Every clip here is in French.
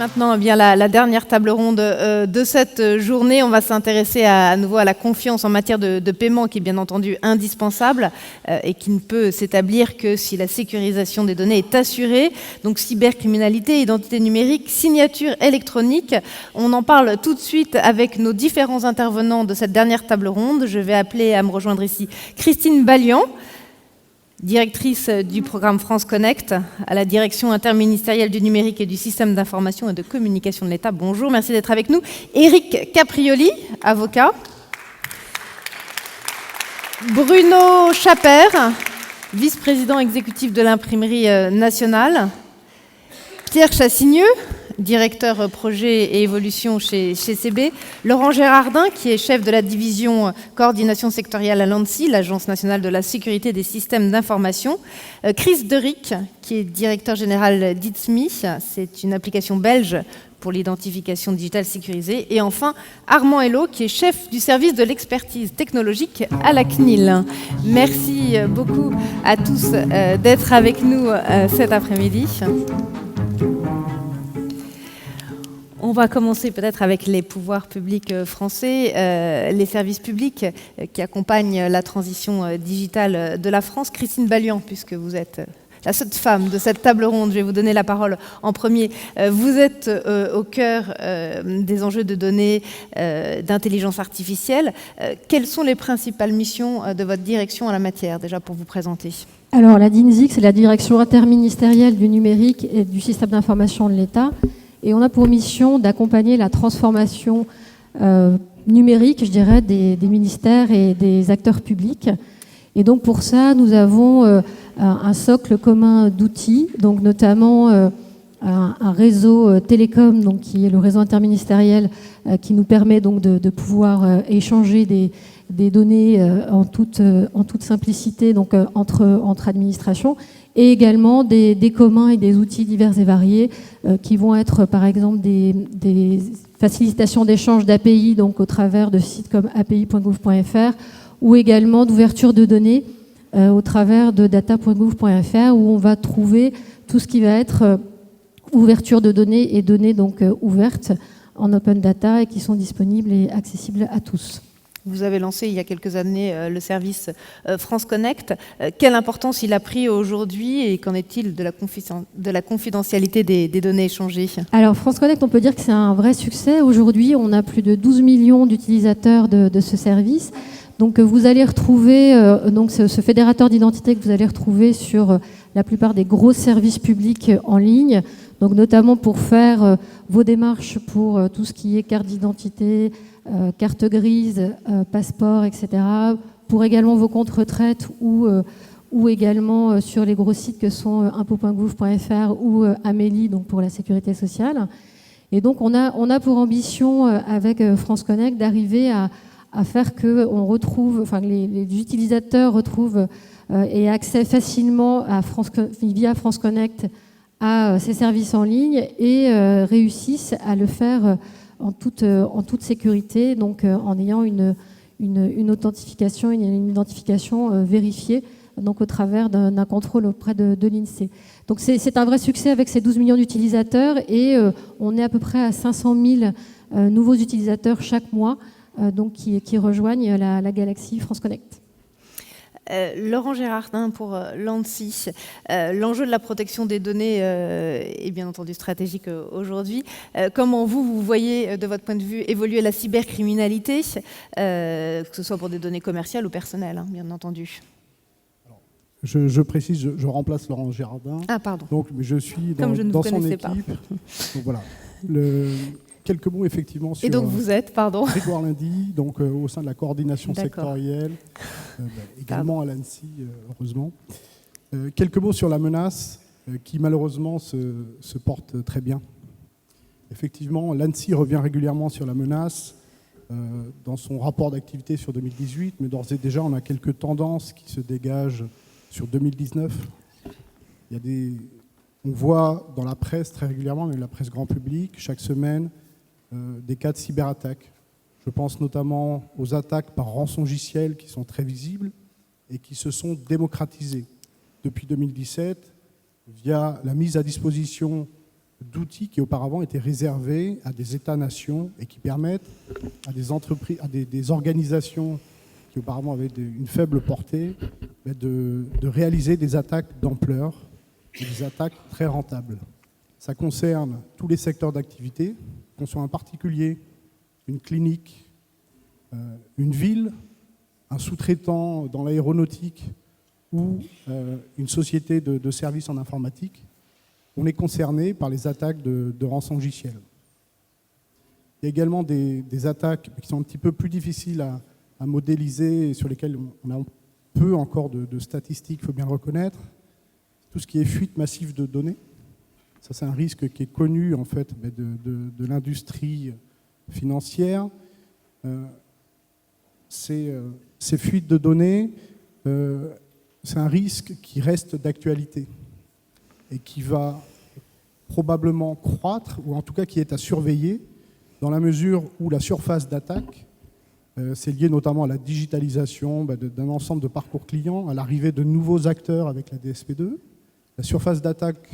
maintenant bien la dernière table ronde de cette journée. On va s'intéresser à nouveau à la confiance en matière de paiement qui est bien entendu indispensable et qui ne peut s'établir que si la sécurisation des données est assurée. Donc cybercriminalité, identité numérique, signature électronique. On en parle tout de suite avec nos différents intervenants de cette dernière table ronde. Je vais appeler à me rejoindre ici Christine Ballian, directrice du programme France Connect à la direction interministérielle du numérique et du système d'information et de communication de l'État. Bonjour, merci d'être avec nous. Éric Caprioli, avocat. Bruno Chappert, vice-président exécutif de l'Imprimerie nationale. Pierre Chassigneux, directeur projet et évolution chez CB, Laurent Gérardin, qui est chef de la division coordination sectorielle à l'ANSSI, l'Agence nationale de la sécurité des systèmes d'information, Chris Derick, qui est directeur général d'ITSMI, c'est une application belge pour l'identification digitale sécurisée, et enfin Armand Hello, qui est chef du service de l'expertise technologique à la CNIL. Merci beaucoup à tous d'être avec nous cet après-midi. On va commencer peut-être avec les pouvoirs publics français, les services publics qui accompagnent la transition digitale de la France. Christine Ballian, puisque vous êtes la seule femme de cette table ronde, je vais vous donner la parole en premier. Vous êtes au cœur des enjeux de données, d'intelligence artificielle. Quelles sont les principales missions de votre direction en la matière, déjà pour vous présenter ? Alors la DINSIC, c'est la direction interministérielle du numérique et du système d'information de l'État. Et on a pour mission d'accompagner la transformation numérique, je dirais, des ministères et des acteurs publics. Et donc pour ça, nous avons un socle commun d'outils, donc notamment un réseau télécom, donc qui est le réseau interministériel, qui nous permet donc de pouvoir échanger des données en toute simplicité, donc entre administrations, et également des communs et des outils divers et variés qui vont être par exemple des facilitations d'échange d'API, donc au travers de sites comme api.gouv.fr, ou également d'ouverture de données au travers de data.gouv.fr, où on va trouver tout ce qui va être ouverture de données et données donc ouvertes en open data et qui sont disponibles et accessibles à tous. Vous avez lancé il y a quelques années le service France Connect. Quelle importance il a pris aujourd'hui et qu'en est-il de la confidentialité des données échangées ? Alors France Connect, on peut dire que c'est un vrai succès. Aujourd'hui, on a plus de 12 millions d'utilisateurs de ce service. Donc vous allez retrouver donc ce fédérateur d'identité que vous allez retrouver sur la plupart des gros services publics en ligne, donc notamment pour faire vos démarches pour tout ce qui est carte d'identité, carte grise, passeport, etc. Pour également vos comptes retraite ou également sur les gros sites que sont impôts.gouv.fr ou Amélie, donc pour la sécurité sociale. Et donc on a pour ambition avec France Connect d'arriver à faire que on retrouve, enfin les utilisateurs retrouvent et accèdent facilement via France Connect à ces services en ligne et réussissent à le faire en toute sécurité, donc en ayant une authentification, une identification vérifiée, donc au travers d'un contrôle auprès de l'INSEE. Donc c'est un vrai succès avec ces 12 millions d'utilisateurs et on est à peu près à 500 000 nouveaux utilisateurs chaque mois donc qui rejoignent la galaxie France Connect. Laurent Gérardin pour l'ANSSI. L'enjeu de la protection des données est bien entendu stratégique aujourd'hui. Comment vous voyez, de votre point de vue, évoluer la cybercriminalité, que ce soit pour des données commerciales ou personnelles, hein, bien entendu? Je précise, je remplace Laurent Gérardin. Ah, pardon. Donc, je suis dans son équipe. Donc voilà. Quelques mots effectivement sur. Et donc vous êtes, pardon. Grégoire Lundy, donc au sein de la coordination sectorielle, également à l'ANSSI, heureusement. Quelques mots sur la menace qui malheureusement se porte très bien. Effectivement, l'ANSSI revient régulièrement sur la menace dans son rapport d'activité sur 2018, mais d'ores et déjà on a quelques tendances qui se dégagent sur 2019. On voit dans la presse très régulièrement, même la presse grand public, chaque semaine, des cas de cyberattaques. Je pense notamment aux attaques par rançongiciel qui sont très visibles et qui se sont démocratisées depuis 2017 via la mise à disposition d'outils qui auparavant étaient réservés à des États-nations et qui permettent à des entreprises, à des organisations qui auparavant avaient une faible portée, de réaliser des attaques d'ampleur, des attaques très rentables. Ça concerne tous les secteurs d'activité, qu'on soit en particulier une clinique, une ville, un sous-traitant dans l'aéronautique ou une société de services en informatique. On est concerné par les attaques de rançongiciel. Il y a également des attaques qui sont un petit peu plus difficiles à modéliser et sur lesquelles on a peu encore de statistiques, il faut bien le reconnaître. Tout ce qui est fuite massive de données. Ça, c'est un risque qui est connu en fait de l'industrie financière. Ces fuites de données, c'est un risque qui reste d'actualité et qui va probablement croître, ou en tout cas qui est à surveiller, dans la mesure où la surface d'attaque, c'est lié notamment à la digitalisation d'un ensemble de parcours clients, à l'arrivée de nouveaux acteurs avec la DSP2. La surface d'attaque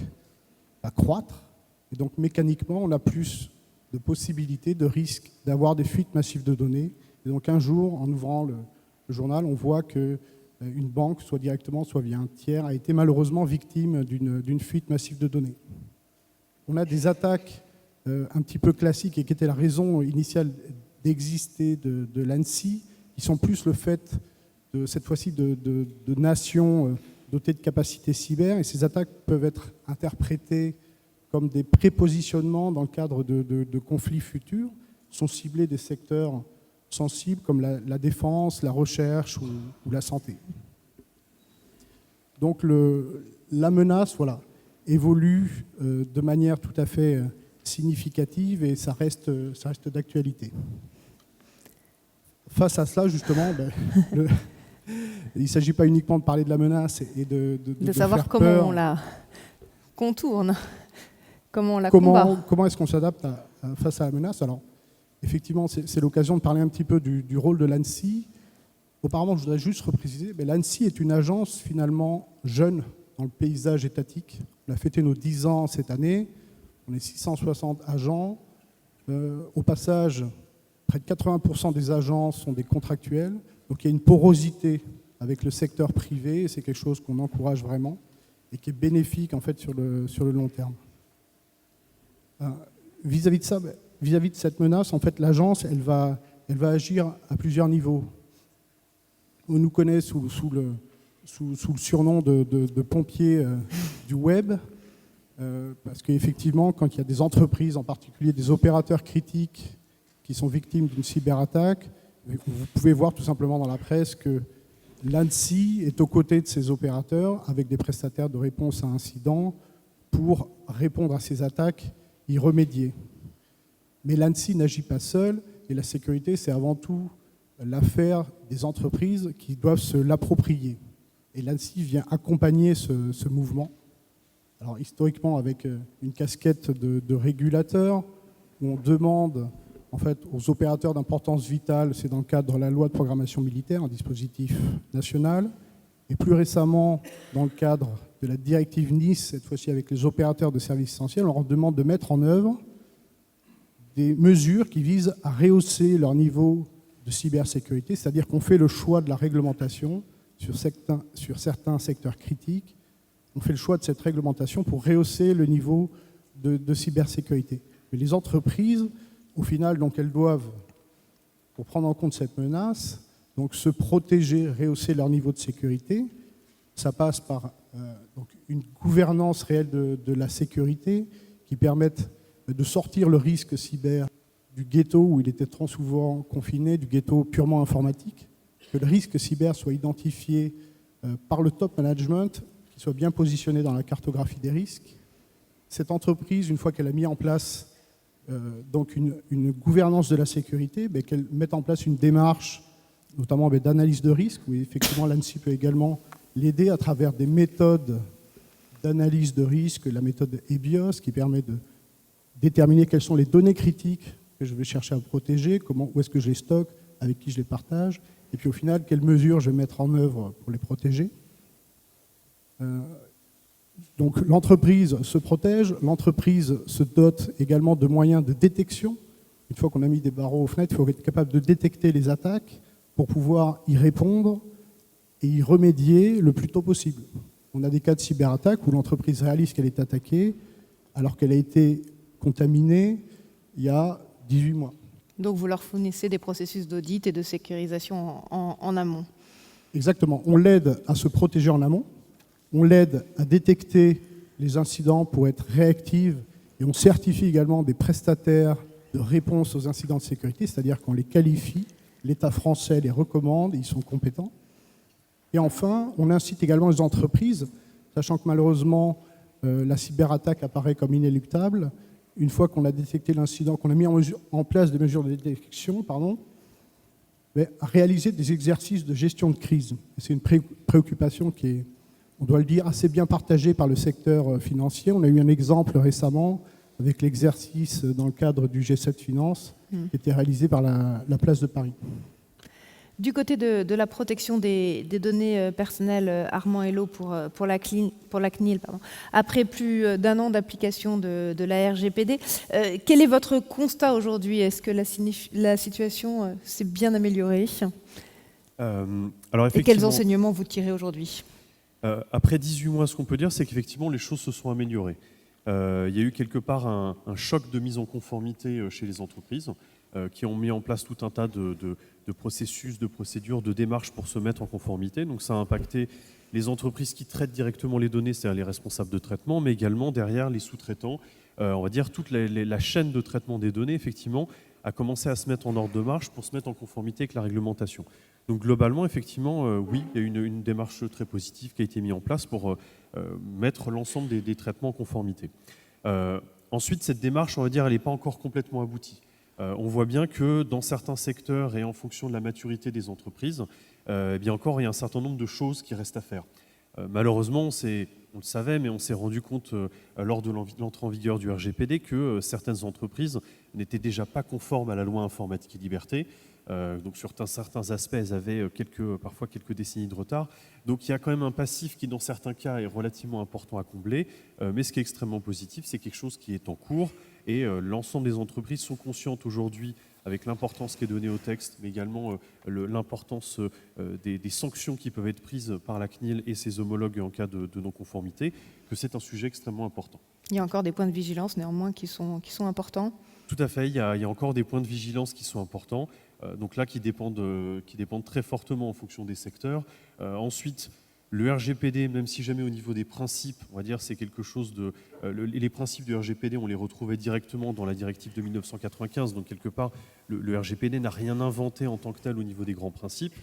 va croître, et donc mécaniquement, on a plus de possibilités, de risques d'avoir des fuites massives de données. Et donc un jour, en ouvrant le journal, on voit qu'une banque, soit directement, soit via un tiers, a été malheureusement victime d'une fuite massive de données. On a des attaques un petit peu classiques et qui étaient la raison initiale d'exister de l'ANSSI, qui sont plus le fait, cette fois-ci, de nations dotées de capacités cyber. Et ces attaques peuvent être interprétées comme des prépositionnements dans le cadre de conflits futurs, sont ciblés des secteurs sensibles comme la défense, la recherche ou la santé. Donc la menace, voilà, évolue de manière tout à fait significative et ça reste d'actualité. Face à cela, justement, il ne s'agit pas uniquement de parler de la menace et de savoir faire comment peur. on la contourne, comment on la combat. Comment est-ce qu'on s'adapte face à la menace? Alors, effectivement, c'est l'occasion de parler un petit peu du rôle de l'ANSSI. Auparavant, je voudrais juste repréciser, l'ANSSI est une agence finalement jeune dans le paysage étatique. On a fêté nos 10 ans cette année. On est 660 agents. Au passage, près de 80% des agents sont des contractuels. Donc il y a une porosité avec le secteur privé. C'est quelque chose qu'on encourage vraiment et qui est bénéfique en fait sur le long terme. Vis-à-vis de ça, vis-à-vis de cette menace, en fait, l'agence, elle va agir à plusieurs niveaux. On nous connaît sous le surnom de pompiers du web, parce qu'effectivement, quand il y a des entreprises, en particulier des opérateurs critiques, qui sont victimes d'une cyberattaque, vous pouvez voir tout simplement dans la presse que l'ANSSI est aux côtés de ces opérateurs avec des prestataires de réponse à incidents pour répondre à ces attaques, y remédier. Mais l'ANSSI n'agit pas seule et la sécurité, c'est avant tout l'affaire des entreprises qui doivent se l'approprier. Et l'ANSSI vient accompagner ce mouvement. Alors historiquement avec une casquette de régulateur, où on demande en fait aux opérateurs d'importance vitale, c'est dans le cadre de la loi de programmation militaire, un dispositif national, et plus récemment dans le cadre de la directive Nice, cette fois-ci avec les opérateurs de services essentiels, on leur demande de mettre en œuvre des mesures qui visent à rehausser leur niveau de cybersécurité, c'est-à-dire qu'on fait le choix de la réglementation sur certains secteurs critiques. On fait le choix de cette réglementation pour rehausser le niveau de cybersécurité. Mais les entreprises, au final, donc, elles doivent, pour prendre en compte cette menace, donc, se protéger, rehausser leur niveau de sécurité. Ça passe par donc, une gouvernance réelle de la sécurité qui permette de sortir le risque cyber du ghetto où il était trop souvent confiné, du ghetto purement informatique, que le risque cyber soit identifié par le top management, qu'il soit bien positionné dans la cartographie des risques. Cette entreprise, une fois qu'elle a mis en place donc une gouvernance de la sécurité, qu'elle mette en place une démarche, notamment d'analyse de risque, où effectivement l'ANSSI peut également l'aider à travers des méthodes d'analyse de risque, la méthode EBIOS, qui permet de déterminer quelles sont les données critiques que je vais chercher à protéger, où est-ce que je les stocke, avec qui je les partage, et puis au final, quelles mesures je vais mettre en œuvre pour les protéger. Donc l'entreprise se protège, l'entreprise se dote également de moyens de détection. Une fois qu'on a mis des barreaux aux fenêtres, il faut être capable de détecter les attaques pour pouvoir y répondre et y remédier le plus tôt possible. On a des cas de cyberattaque où l'entreprise réalise qu'elle est attaquée alors qu'elle a été contaminée il y a 18 mois. Donc vous leur fournissez des processus d'audit et de sécurisation en amont. Exactement. On l'aide à se protéger en amont, on l'aide à détecter les incidents pour être réactive et on certifie également des prestataires de réponse aux incidents de sécurité, c'est-à-dire qu'on les qualifie, l'État français les recommande, ils sont compétents. Et enfin, on incite également les entreprises, sachant que malheureusement, la cyberattaque apparaît comme inéluctable. Une fois qu'on a détecté l'incident, qu'on a mis en place des mesures de détection, à réaliser des exercices de gestion de crise. C'est une préoccupation qui est, on doit le dire, assez bien partagée par le secteur financier. On a eu un exemple récemment avec l'exercice dans le cadre du G7 Finance qui était réalisé par la place de Paris. Du côté de la protection des données personnelles, Armand Hello pour la CNIL, après plus d'un an d'application de la RGPD, quel est votre constat aujourd'hui? Est-ce que la situation s'est bien améliorée? Et quels enseignements vous tirez aujourd'hui? Après 18 mois, ce qu'on peut dire, c'est qu'effectivement, les choses se sont améliorées. Il y a eu quelque part un choc de mise en conformité chez les entreprises qui ont mis en place tout un tas de processus, de procédures, de démarches pour se mettre en conformité. Donc ça a impacté les entreprises qui traitent directement les données, c'est-à-dire les responsables de traitement, mais également derrière les sous-traitants. On va dire toute la chaîne de traitement des données, effectivement, a commencé à se mettre en ordre de marche pour se mettre en conformité avec la réglementation. Donc globalement, effectivement, oui, il y a une démarche très positive qui a été mise en place pour mettre l'ensemble des traitements en conformité. Ensuite, cette démarche, on va dire, elle n'est pas encore complètement aboutie. On voit bien que dans certains secteurs et en fonction de la maturité des entreprises, bien encore, il y a un certain nombre de choses qui restent à faire. Malheureusement, on le savait, mais on s'est rendu compte lors de l'entrée en vigueur du RGPD que certaines entreprises n'étaient déjà pas conformes à la loi informatique et liberté. Donc sur certains aspects, elles avaient parfois quelques décennies de retard. Donc il y a quand même un passif qui, dans certains cas, est relativement important à combler. Mais ce qui est extrêmement positif, c'est quelque chose qui est en cours. Et l'ensemble des entreprises sont conscientes aujourd'hui, avec l'importance qui est donnée au texte, mais également l'importance des sanctions qui peuvent être prises par la CNIL et ses homologues en cas de non-conformité, que c'est un sujet extrêmement important. Il y a encore des points de vigilance, néanmoins, qui sont importants. Tout à fait, il y a encore des points de vigilance qui sont importants, donc là qui dépendent très fortement en fonction des secteurs. Ensuite, le RGPD, même si jamais au niveau des principes, on va dire c'est quelque chose de... les principes du RGPD, on les retrouvait directement dans la directive de 1995, donc quelque part, le RGPD n'a rien inventé en tant que tel au niveau des grands principes.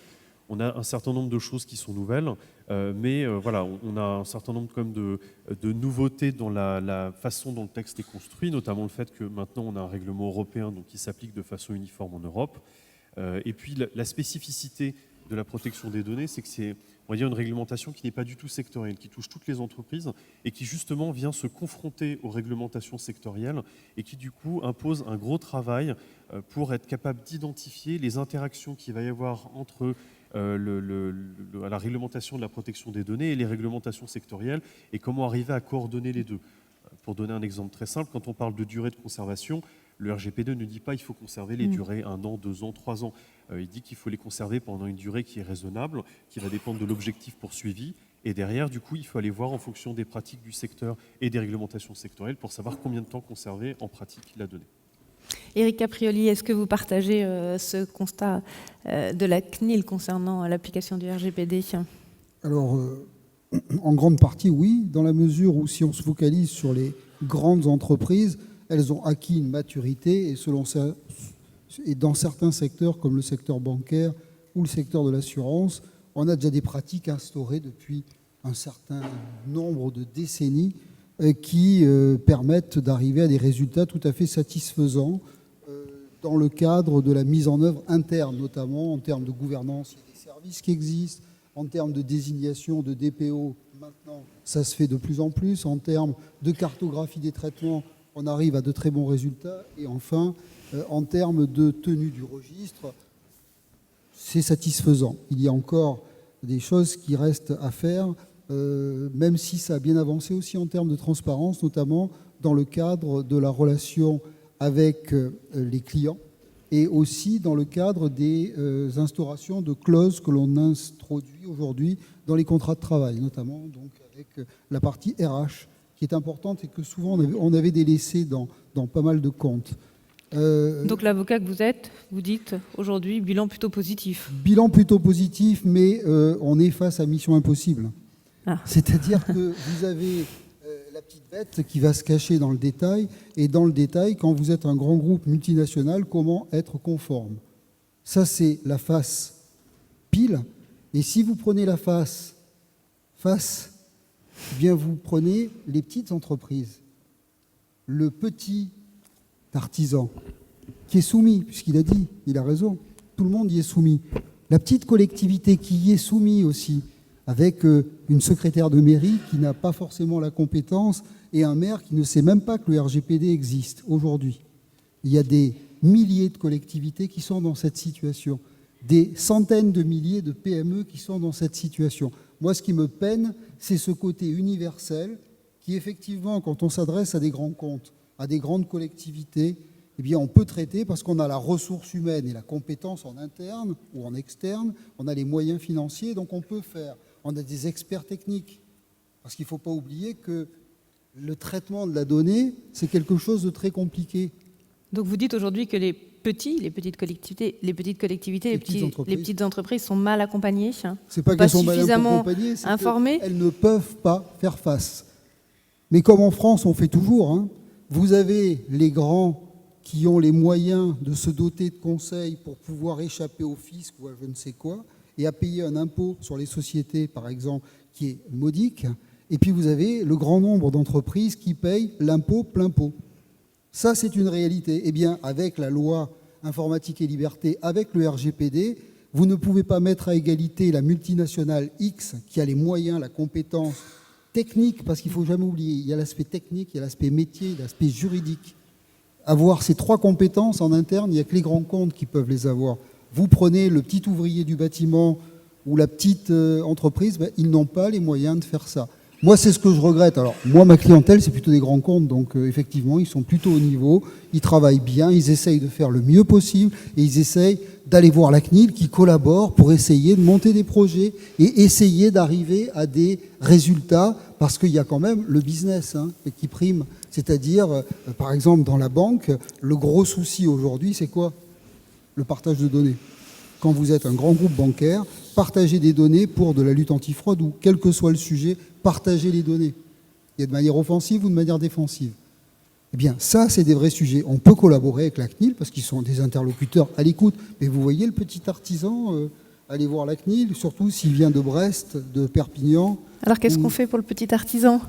On a un certain nombre de choses qui sont nouvelles, mais voilà, on a un certain nombre quand même de nouveautés dans la façon dont le texte est construit, notamment le fait que maintenant on a un règlement européen donc, qui s'applique de façon uniforme en Europe. Et puis la spécificité de la protection des données, c'est que c'est, on va dire, une réglementation qui n'est pas du tout sectorielle, qui touche toutes les entreprises et qui justement vient se confronter aux réglementations sectorielles et qui du coup impose un gros travail pour être capable d'identifier les interactions qu'il va y avoir entre la réglementation de la protection des données et les réglementations sectorielles et comment arriver à coordonner les deux. Pour donner un exemple très simple, quand on parle de durée de conservation, le RGPD ne dit pas qu'il faut conserver les durées 1 an, 2 ans, 3 ans. Il dit qu'il faut les conserver pendant une durée qui est raisonnable, qui va dépendre de l'objectif poursuivi. Et derrière, du coup, il faut aller voir en fonction des pratiques du secteur et des réglementations sectorielles pour savoir combien de temps conserver en pratique la donnée. Éric Caprioli, est-ce que vous partagez ce constat de la CNIL concernant l'application du RGPD? Alors, en grande partie, oui, dans la mesure où si on se focalise sur les grandes entreprises, elles ont acquis une maturité et, selon ça, et dans certains secteurs comme le secteur bancaire ou le secteur de l'assurance, on a déjà des pratiques instaurées depuis un certain nombre de décennies qui permettent d'arriver à des résultats tout à fait satisfaisants dans le cadre de la mise en œuvre interne, notamment en termes de gouvernance, il y a des services qui existent, en termes de désignation de DPO, maintenant ça se fait de plus en plus, en termes de cartographie des traitements, on arrive à de très bons résultats, et enfin, en termes de tenue du registre, c'est satisfaisant. Il y a encore des choses qui restent à faire, même si ça a bien avancé aussi en termes de transparence, notamment dans le cadre de la relation avec les clients et aussi dans le cadre des instaurations de clauses que l'on introduit aujourd'hui dans les contrats de travail, notamment donc avec la partie RH, qui est importante et que souvent on avait délaissé dans pas mal de comptes. Donc l'avocat que vous êtes, vous dites aujourd'hui bilan plutôt positif. Bilan plutôt positif, mais on est face à mission impossible. Ah. C'est-à-dire que vous avez la petite bête qui va se cacher dans le détail, et dans le détail, quand vous êtes un grand groupe multinational, comment être conforme. Ça, c'est la face pile. Et si vous prenez la face, eh bien vous prenez les petites entreprises, le petit artisan qui est soumis, puisqu'il a dit, il a raison, tout le monde y est soumis. La petite collectivité qui y est soumise aussi, avec une secrétaire de mairie qui n'a pas forcément la compétence et un maire qui ne sait même pas que le RGPD existe aujourd'hui. Il y a des milliers de collectivités qui sont dans cette situation, des centaines de milliers de PME qui sont dans cette situation. Moi, ce qui me peine, c'est ce côté universel qui, effectivement, quand on s'adresse à des grands comptes, à des grandes collectivités, eh bien, on peut traiter parce qu'on a la ressource humaine et la compétence en interne ou en externe, on a les moyens financiers, donc on peut faire. On a des experts techniques, parce qu'il ne faut pas oublier que le traitement de la donnée, c'est quelque chose de très compliqué. Donc vous dites aujourd'hui que les petites collectivités, les petites entreprises sont mal accompagnées, c'est pas qu'elles sont mal accompagnées, c'est qu'elles ne peuvent pas faire face. Mais comme en France, on fait toujours, hein, vous avez les grands qui ont les moyens de se doter de conseils pour pouvoir échapper au fisc ou à je ne sais quoi, et à payer un impôt sur les sociétés, par exemple, qui est modique. Et puis vous avez le grand nombre d'entreprises qui payent l'impôt plein pot. Ça, c'est une réalité. Eh bien, avec la loi informatique et liberté, avec le RGPD, vous ne pouvez pas mettre à égalité la multinationale X qui a les moyens, la compétence technique, parce qu'il ne faut jamais oublier, il y a l'aspect technique, il y a l'aspect métier, l'aspect juridique. Avoir ces trois compétences en interne, il n'y a que les grands comptes qui peuvent les avoir. Vous prenez le petit ouvrier du bâtiment ou la petite entreprise, ben, ils n'ont pas les moyens de faire ça. Moi, c'est ce que je regrette. Alors, moi, ma clientèle, c'est plutôt des grands comptes, donc effectivement, ils sont plutôt au niveau, ils travaillent bien, ils essayent de faire le mieux possible et ils essayent d'aller voir la CNIL qui collabore pour essayer de monter des projets et essayer d'arriver à des résultats, parce qu'il y a quand même le business qui prime. C'est-à-dire, par exemple, dans la banque, le gros souci aujourd'hui, c'est quoi ? Le partage de données. Quand vous êtes un grand groupe bancaire, partagez des données pour de la lutte antifraude ou quel que soit le sujet, partagez les données. Il y a de manière offensive ou de manière défensive. Eh bien, ça, c'est des vrais sujets. On peut collaborer avec la CNIL parce qu'ils sont des interlocuteurs à l'écoute. Mais vous voyez le petit artisan, aller voir la CNIL, surtout s'il vient de Brest, de Perpignan. Alors, qu'est-ce qu'on fait pour le petit artisan ?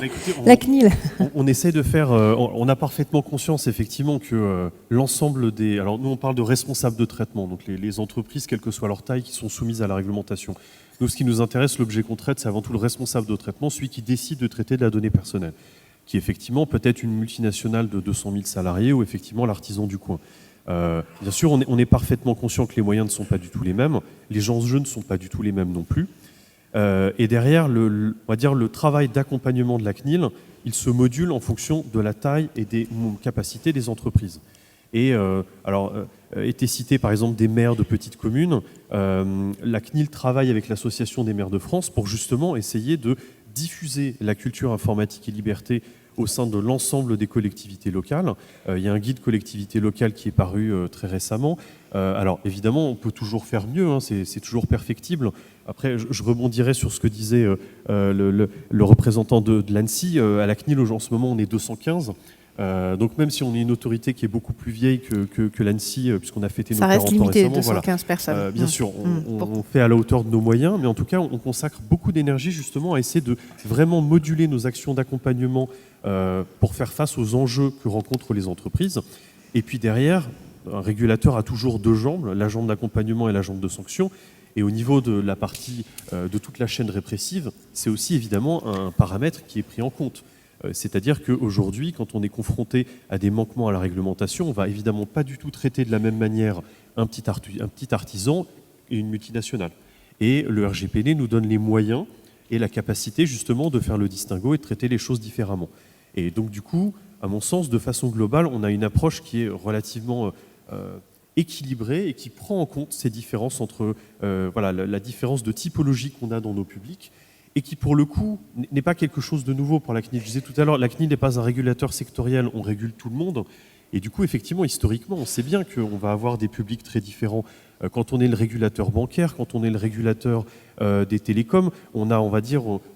Écoutez, la CNIL. On essaie de faire... on a parfaitement conscience, effectivement, que l'ensemble des... Alors, nous, on parle de responsables de traitement, donc les entreprises, quelle que soit leur taille, qui sont soumises à la réglementation. Nous, ce qui nous intéresse, l'objet qu'on traite, c'est avant tout le responsable de traitement, celui qui décide de traiter de la donnée personnelle, qui est effectivement peut-être une multinationale de 200 000 salariés ou effectivement l'artisan du coin. Bien sûr, on est parfaitement conscient que les moyens ne sont pas du tout les mêmes, les enjeux ne sont pas du tout les mêmes non plus. Et derrière, on va dire, le travail d'accompagnement de la CNIL, il se module en fonction de la taille et des capacités des entreprises. Et étaient cités par exemple des maires de petites communes. La CNIL travaille avec l'Association des maires de France pour justement essayer de diffuser la culture informatique et liberté au sein de l'ensemble des collectivités locales. Il y a un guide collectivité locale qui est paru très récemment. Alors évidemment, on peut toujours faire mieux, c'est toujours perfectible. Après, je rebondirai sur ce que disait le représentant de l'ANSSI. À la CNIL, en ce moment, on est 215. Donc même si on est une autorité qui est beaucoup plus vieille que l'ANSSI, puisqu'on a fêté nos 40 ans récemment. Ça reste limité, 215 personnes. Bien sûr, on fait à la hauteur de nos moyens, mais en tout cas, on consacre beaucoup d'énergie justement à essayer de vraiment moduler nos actions d'accompagnement pour faire face aux enjeux que rencontrent les entreprises. Et puis derrière, un régulateur a toujours deux jambes, la jambe d'accompagnement et la jambe de sanction. Et au niveau de la partie de toute la chaîne répressive, c'est aussi évidemment un paramètre qui est pris en compte. C'est-à-dire qu'aujourd'hui, quand on est confronté à des manquements à la réglementation, on ne va évidemment pas du tout traiter de la même manière un petit artisan et une multinationale. Et le RGPD nous donne les moyens et la capacité justement de faire le distinguo et de traiter les choses différemment. Et donc du coup, à mon sens, de façon globale, on a une approche qui est relativement équilibrée et qui prend en compte ces différences entre la différence de typologie qu'on a dans nos publics et qui, pour le coup, n'est pas quelque chose de nouveau pour la CNIL. Je disais tout à l'heure, la CNIL n'est pas un régulateur sectoriel, on régule tout le monde. Et du coup, effectivement, historiquement, on sait bien qu'on va avoir des publics très différents. Quand on est le régulateur bancaire, quand on est le régulateur des télécoms, on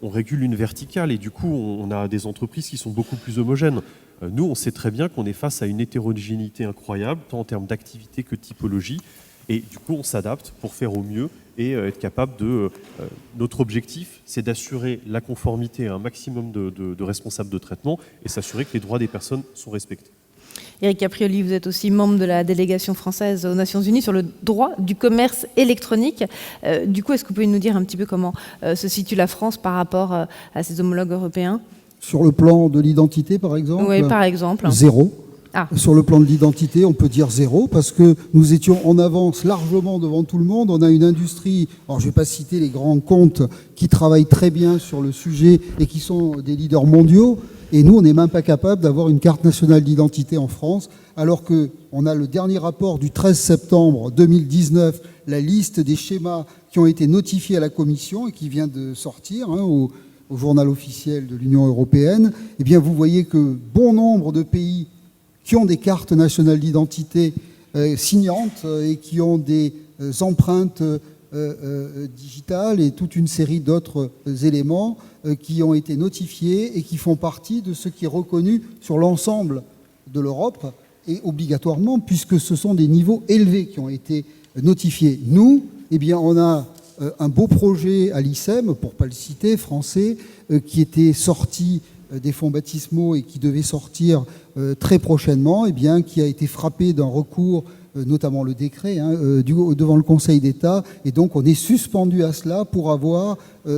régule une verticale et du coup, on a des entreprises qui sont beaucoup plus homogènes. Nous, on sait très bien qu'on est face à une hétérogénéité incroyable, tant en termes d'activité que de typologie. Et du coup, on s'adapte pour faire au mieux et être capable de... notre objectif, c'est d'assurer la conformité à un maximum de responsables de traitement et s'assurer que les droits des personnes sont respectés. Éric Caprioli, vous êtes aussi membre de la délégation française aux Nations Unies sur le droit du commerce électronique. Du coup, est-ce que vous pouvez nous dire un petit peu comment se situe la France par rapport à ses homologues européens? Sur le plan de l'identité, par exemple? Oui, par exemple. 0. Ah. Sur le plan de l'identité, on peut dire 0, parce que nous étions en avance largement devant tout le monde. On a une industrie, alors je ne vais pas citer les grands comptes qui travaillent très bien sur le sujet et qui sont des leaders mondiaux. Et nous, on n'est même pas capable d'avoir une carte nationale d'identité en France, alors qu'on a le dernier rapport du 13 septembre 2019, la liste des schémas qui ont été notifiés à la Commission et qui vient de sortir au journal officiel de l'Union européenne. Eh bien, vous voyez que bon nombre de pays qui ont des cartes nationales d'identité signantes et qui ont des empreintes digitales et toute une série d'autres éléments qui ont été notifiés et qui font partie de ce qui est reconnu sur l'ensemble de l'Europe et obligatoirement puisque ce sont des niveaux élevés qui ont été notifiés. Nous, eh bien, on a un beau projet à l'ICEM, pour ne pas le citer, français, qui était sorti des fonds baptismaux et qui devait sortir très prochainement, eh bien, qui a été frappé d'un recours, notamment le décret, devant le Conseil d'État. Et donc, on est suspendu à cela pour avoir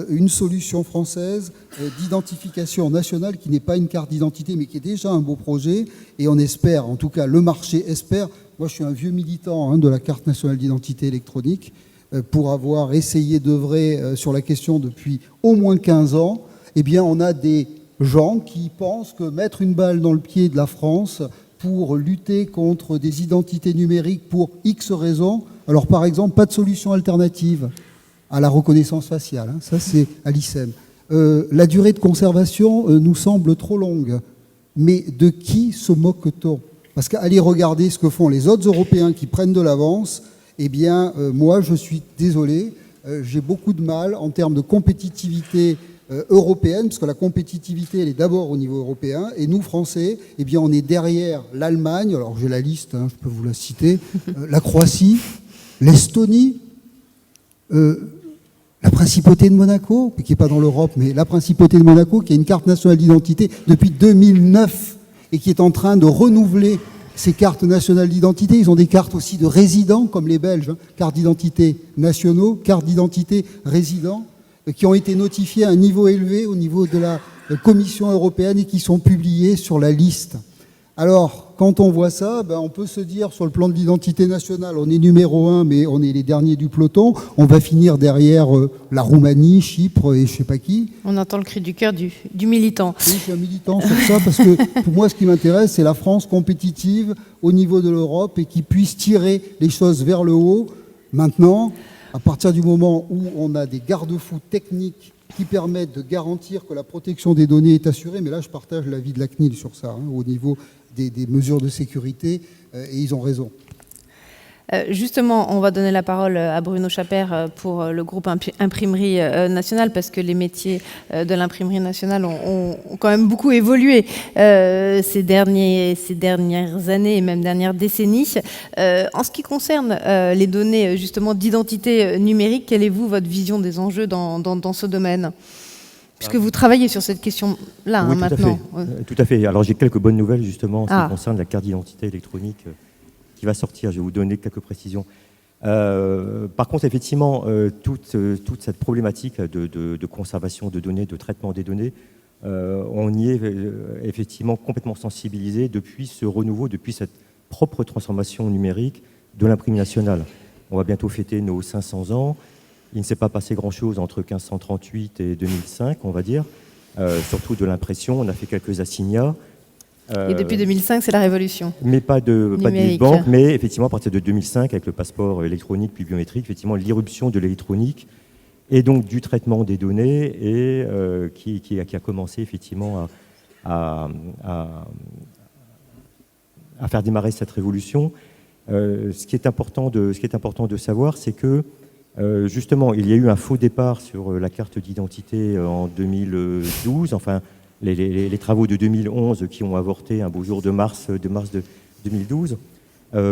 une solution française d'identification nationale qui n'est pas une carte d'identité, mais qui est déjà un beau projet. Et on espère, en tout cas, le marché espère. Moi, je suis un vieux militant de la carte nationale d'identité électronique pour avoir essayé d'œuvrer sur la question depuis au moins 15 ans. Eh bien, on a des gens qui pensent que mettre une balle dans le pied de la France pour lutter contre des identités numériques pour X raisons, alors par exemple, pas de solution alternative à la reconnaissance faciale, ça c'est à l'ICEM. La durée de conservation nous semble trop longue, mais de qui se moque-t-on? Parce qu'aller regarder ce que font les autres Européens qui prennent de l'avance, eh bien, moi je suis désolé, j'ai beaucoup de mal en termes de compétitivité européenne, parce que la compétitivité, elle est d'abord au niveau européen, et nous, Français, eh bien, on est derrière l'Allemagne, alors j'ai la liste, je peux vous la citer, la Croatie, l'Estonie, la Principauté de Monaco, qui n'est pas dans l'Europe, mais la Principauté de Monaco, qui a une carte nationale d'identité depuis 2009, et qui est en train de renouveler ces cartes nationales d'identité. Ils ont des cartes aussi de résidents, comme les Belges, cartes d'identité nationaux, cartes d'identité résidents, qui ont été notifiés à un niveau élevé au niveau de la Commission européenne et qui sont publiés sur la liste. Alors, quand on voit ça, on peut se dire, sur le plan de l'identité nationale, on est numéro 1, mais on est les derniers du peloton. On va finir derrière la Roumanie, Chypre et je ne sais pas qui. On entend le cri du cœur du militant. Oui, je suis un militant sur ça, parce que pour moi, ce qui m'intéresse, c'est la France compétitive au niveau de l'Europe et qui puisse tirer les choses vers le haut. Maintenant, à partir du moment où on a des garde-fous techniques qui permettent de garantir que la protection des données est assurée, mais là je partage l'avis de la CNIL sur ça, au niveau des mesures de sécurité, et ils ont raison. Justement, on va donner la parole à Bruno Chappert pour le groupe Imprimerie Nationale, parce que les métiers de l'Imprimerie Nationale ont quand même beaucoup évolué ces dernières années et même dernières décennies. En ce qui concerne les données justement d'identité numérique, quelle est votre vision des enjeux dans ce domaine ? Puisque vous travaillez sur cette question-là oui, maintenant. Tout à fait. Alors j'ai quelques bonnes nouvelles justement en ce qui concerne la carte d'identité électronique qui va sortir. Je vais vous donner quelques précisions. Par contre, effectivement, toute cette problématique de conservation de données, de traitement des données, on y est effectivement complètement sensibilisé depuis ce renouveau, depuis cette propre transformation numérique de l'imprimerie nationale. On va bientôt fêter nos 500 ans. il ne s'est pas passé grand-chose entre 1538 et 2005, on va dire, surtout de l'impression. On a fait quelques assignats. Et depuis 2005, c'est la révolution. Mais pas de banque, mais effectivement, à partir de 2005, avec le passeport électronique puis biométrique, effectivement, l'irruption de l'électronique et donc du traitement des données et qui a commencé effectivement à faire démarrer cette révolution. Ce qui est important de savoir, c'est que justement, il y a eu un faux départ sur la carte d'identité en 2012, enfin les travaux de 2011 qui ont avorté un beau jour de mars 2012.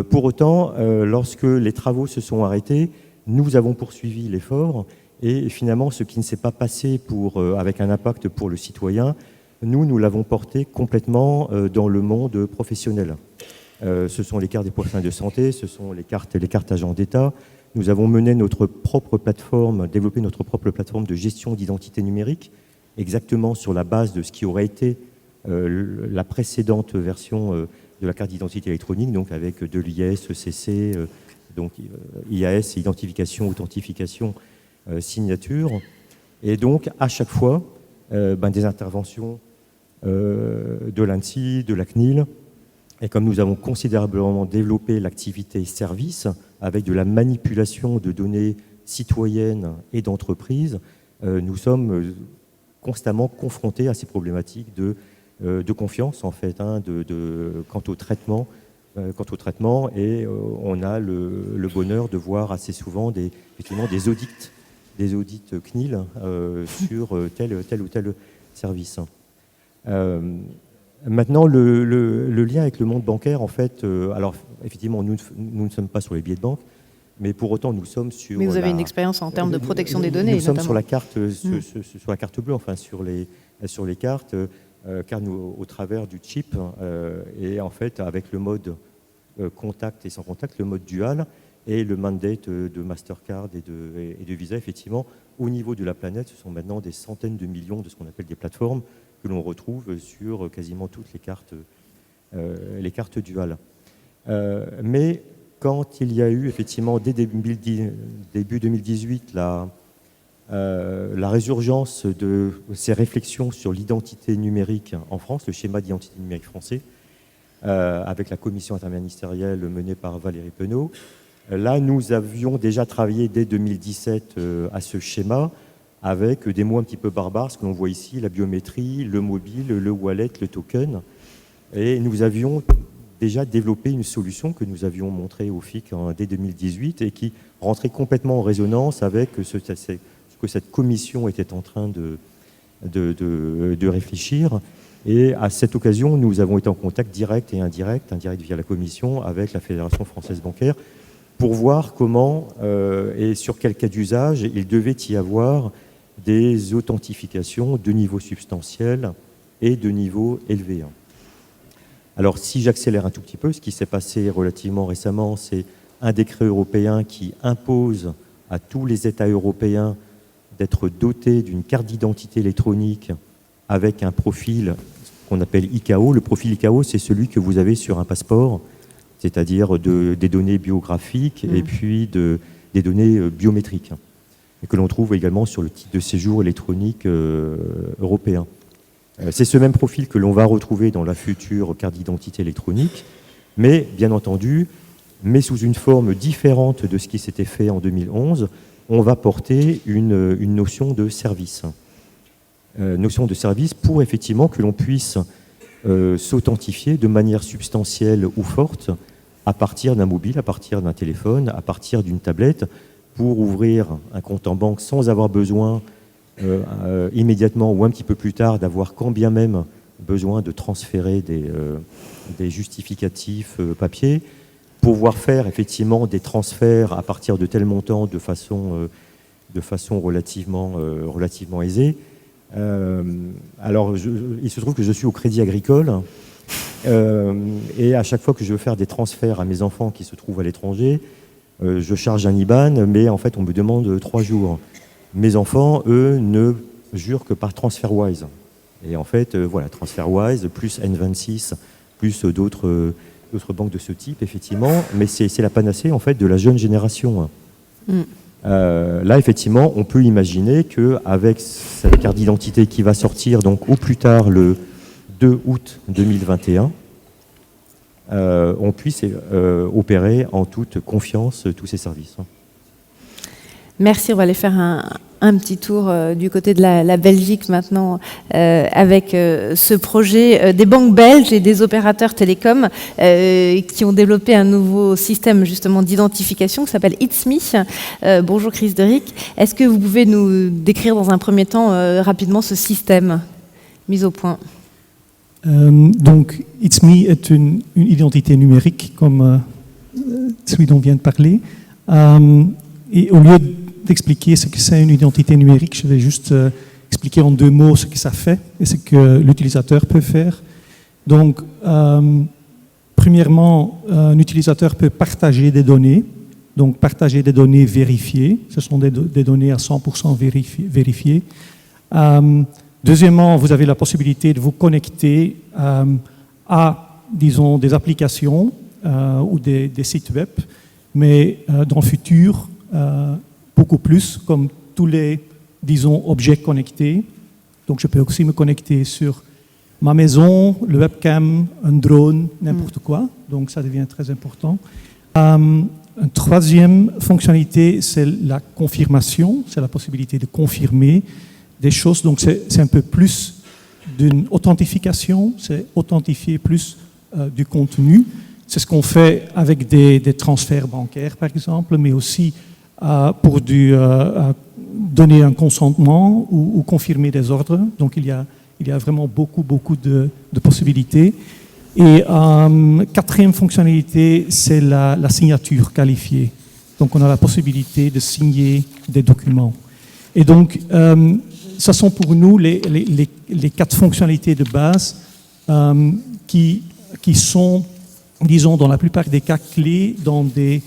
Pour autant, lorsque les travaux se sont arrêtés, nous avons poursuivi l'effort et finalement, ce qui ne s'est pas passé avec un impact pour le citoyen, nous l'avons porté complètement dans le monde professionnel. Ce sont les cartes des professionnels de santé, ce sont les cartes agents d'État. Nous avons mené développé notre propre plateforme de gestion d'identité numérique, exactement sur la base de ce qui aurait été la précédente version de la carte d'identité électronique, donc avec de l'IS, ECC, donc IAS, identification, authentification, signature. Et donc, à chaque fois, des interventions de l'ANSSI, de la CNIL. Et comme nous avons considérablement développé l'activité service avec de la manipulation de données citoyennes et d'entreprises, nous sommes constamment confrontés à ces problématiques de confiance, en fait, quant au traitement. Et on a le bonheur de voir assez souvent effectivement des audits CNIL sur tel ou tel service. Maintenant, le lien avec le monde bancaire, en fait, alors effectivement, nous ne sommes pas sur les billets de banque, mais pour autant, nous sommes sur... Mais vous avez une expérience en termes de protection des données, Nous sommes notamment. sur la carte, sur la carte bleue, enfin sur les cartes, car nous, au travers du chip, et en fait, avec le mode contact et sans contact, le mode dual, et le mandate de Mastercard et de Visa, effectivement, au niveau de la planète, ce sont maintenant des centaines de millions de ce qu'on appelle des plateformes que l'on retrouve sur quasiment toutes les cartes duales. Mais quand il y a eu effectivement dès début 2018 la résurgence de ces réflexions sur l'identité numérique en France, le schéma d'identité numérique français, avec la commission interministérielle menée par Valérie Penaud, là nous avions déjà travaillé dès 2017 à ce schéma, avec des mots un petit peu barbares, ce que l'on voit ici, la biométrie, le mobile, le wallet, le token. Et nous avions déjà développé une solution que nous avions montrée au FIC dès 2018 et qui rentrait complètement en résonance avec ce que cette commission était en train de réfléchir. Et à cette occasion, nous avons été en contact direct et indirect via la commission avec la Fédération française bancaire pour voir comment et sur quel cas d'usage il devait y avoir des authentifications de niveau substantiel et de niveau élevé. Alors, si j'accélère un tout petit peu, ce qui s'est passé relativement récemment, c'est un décret européen qui impose à tous les États européens d'être dotés d'une carte d'identité électronique avec un profil qu'on appelle ICAO. Le profil ICAO, c'est celui que vous avez sur un passeport, c'est-à-dire des données biographiques et puis des données biométriques, et que l'on trouve également sur le titre de séjour électronique européen. C'est ce même profil que l'on va retrouver dans la future carte d'identité électronique, mais bien entendu, mais sous une forme différente de ce qui s'était fait en 2011, on va porter une notion de service. Notion de service pour effectivement que l'on puisse s'authentifier de manière substantielle ou forte à partir d'un mobile, à partir d'un téléphone, à partir d'une tablette, pour ouvrir un compte en banque sans avoir besoin immédiatement ou un petit peu plus tard d'avoir quand bien même besoin de transférer des justificatifs papier, pouvoir faire effectivement des transferts à partir de tel montant de façon relativement aisée. Alors, il se trouve que je suis au Crédit Agricole et à chaque fois que je veux faire des transferts à mes enfants qui se trouvent à l'étranger, je charge un IBAN, mais en fait, on me demande 3 jours. Mes enfants, eux, ne jurent que par TransferWise. Et en fait, voilà, TransferWise, plus N26, plus d'autres banques de ce type, effectivement. Mais c'est la panacée, en fait, de la jeune génération. Là, effectivement, on peut imaginer qu'avec cette carte d'identité qui va sortir donc au plus tard le 2 août 2021, on puisse opérer en toute confiance tous ces services. Merci, on va aller faire un petit tour du côté de la Belgique maintenant avec ce projet des banques belges et des opérateurs télécoms qui ont développé un nouveau système justement d'identification qui s'appelle It's Me. Bonjour Chris Derick. Est-ce que vous pouvez nous décrire dans un premier temps rapidement ce système mis au point? Donc It's Me est une identité numérique comme celui dont on vient de parler. Et au lieu d'expliquer ce que c'est une identité numérique, je vais juste expliquer en 2 mots ce que ça fait et ce que l'utilisateur peut faire. Donc, premièrement, un utilisateur peut partager des données, donc partager des données vérifiées. Ce sont des données à 100% vérifiées. Deuxièmement, vous avez la possibilité de vous connecter à, disons, des applications ou des sites web, mais dans le futur, beaucoup plus, comme tous les, disons, objets connectés. Donc, je peux aussi me connecter sur ma maison, le webcam, un drone, n'importe quoi. Donc, ça devient très important. Une troisième fonctionnalité, c'est la confirmation. C'est la possibilité de confirmer des choses. Donc, c'est un peu plus d'une authentification. C'est authentifier plus du contenu. C'est ce qu'on fait avec des transferts bancaires, par exemple, mais aussi pour donner un consentement ou confirmer des ordres. Donc il y a vraiment beaucoup de possibilités. Et quatrième fonctionnalité, c'est la signature qualifiée. Donc on a la possibilité de signer des documents. Et donc, ce sont pour nous les 4 fonctionnalités de base qui sont, disons, dans la plupart des cas clés dans des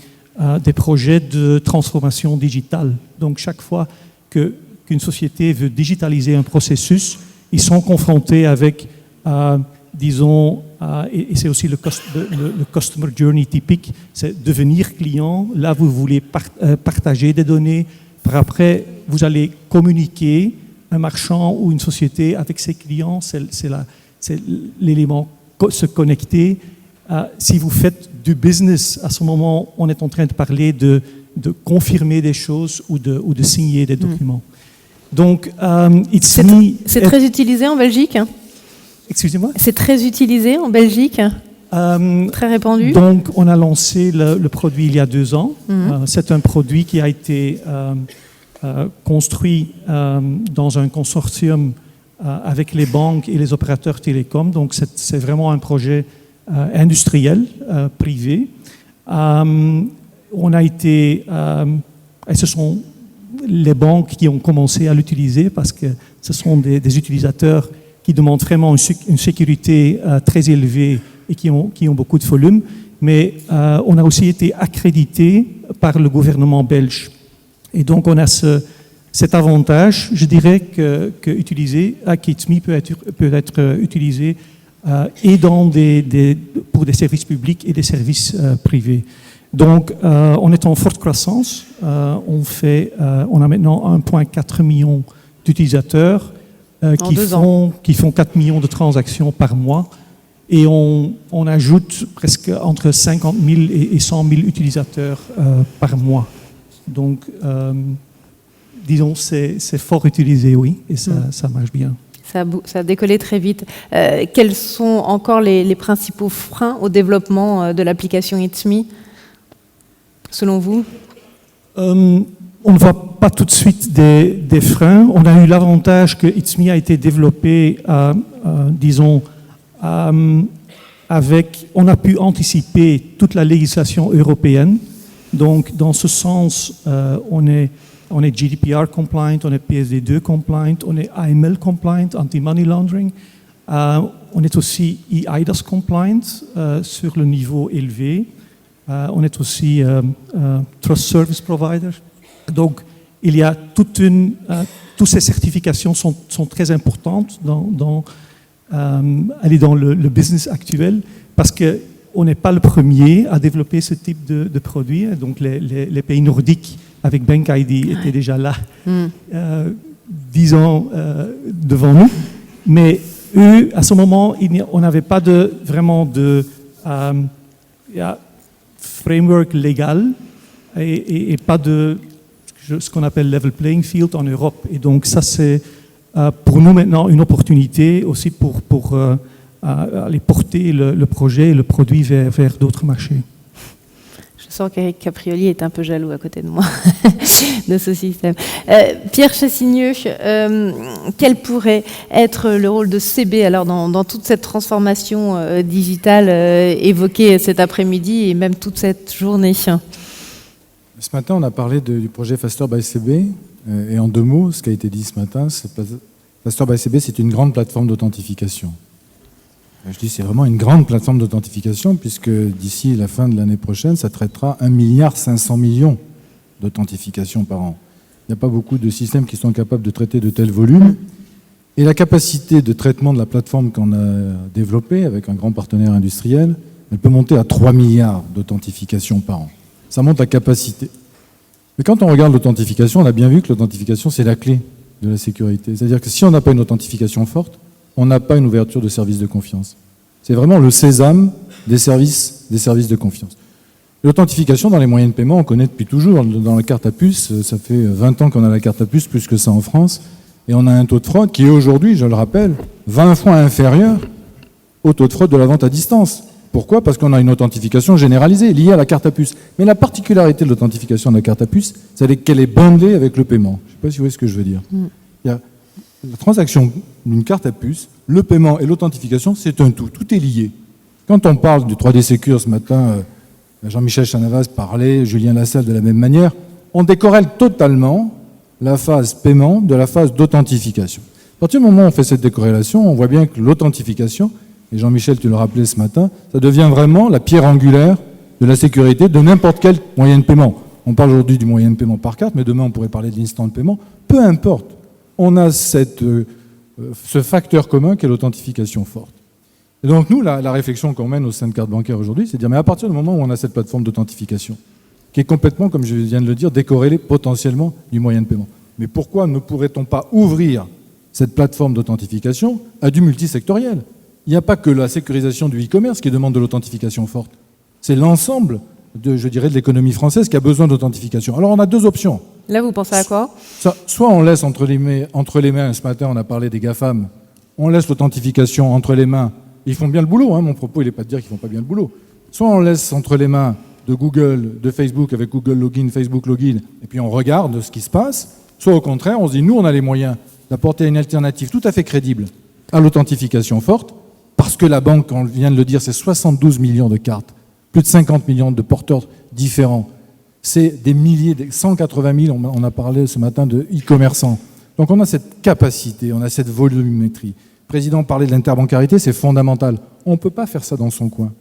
projets de transformation digitale. Donc, chaque fois qu'une société veut digitaliser un processus, ils sont confrontés avec, disons, et c'est aussi le customer journey typique, c'est devenir client. Là, vous voulez partager des données. Par après, vous allez communiquer, un marchand ou une société avec ses clients, c'est l'élément se connecter. Si vous faites du business, à ce moment, on est en train de parler de confirmer des choses ou de signer des documents. Donc, c'est très utilisé en Belgique. Excusez-moi? C'est très utilisé en Belgique, très répandu. Donc, on a lancé le produit il y a 2 ans. C'est un produit qui a été construit dans un consortium avec les banques et les opérateurs télécoms. Donc, c'est vraiment un projet industriel, privé. On a été, et ce sont les banques qui ont commencé à l'utiliser parce que ce sont des utilisateurs qui demandent vraiment une sécurité très élevée et qui ont beaucoup de volume. Mais on a aussi été accrédité par le gouvernement belge. Et donc on a cet avantage, je dirais, que It's Me peut être utilisé et pour des services publics et des services privés. Donc, on est en forte croissance. On a maintenant 1,4 million d'utilisateurs qui font 4 millions de transactions par mois. Et on ajoute presque entre 50 000 et 100 000 utilisateurs par mois. Donc, disons, c'est fort utilisé, oui, et ça marche bien. Ça a décollé très vite. Quels sont encore les principaux freins au développement de l'application It's Me, selon vous? On ne voit pas tout de suite des freins. On a eu l'avantage que It's Me a été développé, disons, on a pu anticiper toute la législation européenne. Donc, dans ce sens, on est GDPR compliant, on est PSD2 compliant, on est AML compliant, anti-money laundering. On est aussi eIDAS compliant sur le niveau élevé. On est aussi Trust Service Provider. Donc, il y a toutes ces certifications sont très importantes dans le business actuel parce qu'on n'est pas le premier à développer ce type de produit. Donc, les pays nordiques avec BankID était déjà là 10 ans devant nous. Mais eux, à ce moment, on n'avait pas vraiment de framework légal et pas de ce qu'on appelle level playing field en Europe. Et donc ça, c'est pour nous maintenant une opportunité aussi pour aller porter le projet et le produit vers d'autres marchés. Je sens qu'Eric Caprioli est un peu jaloux à côté de moi de ce système. Pierre Chassigneux, quel pourrait être le rôle de CB alors dans toute cette transformation digitale évoquée cet après-midi et même toute cette journée? Ce matin, on a parlé du projet Faster by CB. Et en 2 mots, ce qui a été dit ce matin, Faster by CB, c'est une grande plateforme d'authentification. Je dis c'est vraiment une grande plateforme d'authentification puisque d'ici la fin de l'année prochaine, ça traitera 1,5 milliard d'authentifications par an. Il n'y a pas beaucoup de systèmes qui sont capables de traiter de tels volumes. Et la capacité de traitement de la plateforme qu'on a développée avec un grand partenaire industriel, elle peut monter à 3 milliards d'authentifications par an. Ça monte la capacité. Mais quand on regarde l'authentification, on a bien vu que l'authentification, c'est la clé de la sécurité. C'est-à-dire que si on n'a pas une authentification forte, on n'a pas une ouverture de services de confiance. C'est vraiment le sésame des services de confiance. L'authentification dans les moyens de paiement, on connaît depuis toujours. Dans la carte à puce, ça fait 20 ans qu'on a la carte à puce, plus que ça en France. Et on a un taux de fraude qui est aujourd'hui, je le rappelle, 20 fois inférieur au taux de fraude de la vente à distance. Pourquoi ? Parce qu'on a une authentification généralisée liée à la carte à puce. Mais la particularité de l'authentification de la carte à puce, c'est qu'elle est bundlée avec le paiement. Je ne sais pas si vous voyez ce que je veux dire. Il y a la transaction d'une carte à puce, le paiement et l'authentification, c'est un tout. Tout est lié. Quand on parle du 3D Secure ce matin, Jean-Michel Chanavaz parlait, Julien Lassalle de la même manière, on décorrèle totalement la phase paiement de la phase d'authentification. À partir du moment où on fait cette décorrélation, on voit bien que l'authentification, et Jean-Michel, tu le rappelais ce matin, ça devient vraiment la pierre angulaire de la sécurité de n'importe quel moyen de paiement. On parle aujourd'hui du moyen de paiement par carte, mais demain on pourrait parler de l'instant de paiement. Peu importe. On a ce facteur commun qu'est l'authentification forte. Et donc nous, la réflexion qu'on mène au sein de Carte Bancaire aujourd'hui, c'est de dire, mais à partir du moment où on a cette plateforme d'authentification, qui est complètement, comme je viens de le dire, décorrélée potentiellement du moyen de paiement, mais pourquoi ne pourrait-on pas ouvrir cette plateforme d'authentification à du multisectoriel ? Il n'y a pas que la sécurisation du e-commerce qui demande de l'authentification forte. C'est l'ensemble de l'économie française qui a besoin d'authentification. Alors on a 2 options. Là, vous pensez à quoi ? Soit on laisse entre les mains, ce matin on a parlé des GAFAM, on laisse l'authentification entre les mains, ils font bien le boulot, mon propos il n'est pas de dire qu'ils ne font pas bien le boulot. Soit on laisse entre les mains de Google, de Facebook avec Google Login, Facebook Login, et puis on regarde ce qui se passe, soit au contraire on se dit nous on a les moyens d'apporter une alternative tout à fait crédible à l'authentification forte, parce que la banque, on vient de le dire, c'est 72 millions de cartes, plus de 50 millions de porteurs différents. C'est des milliers, 180 000, on a parlé ce matin de e-commerçants. Donc on a cette capacité, on a cette volumétrie. Le président parlait de l'interbancarité, c'est fondamental. On ne peut pas faire ça dans son coin.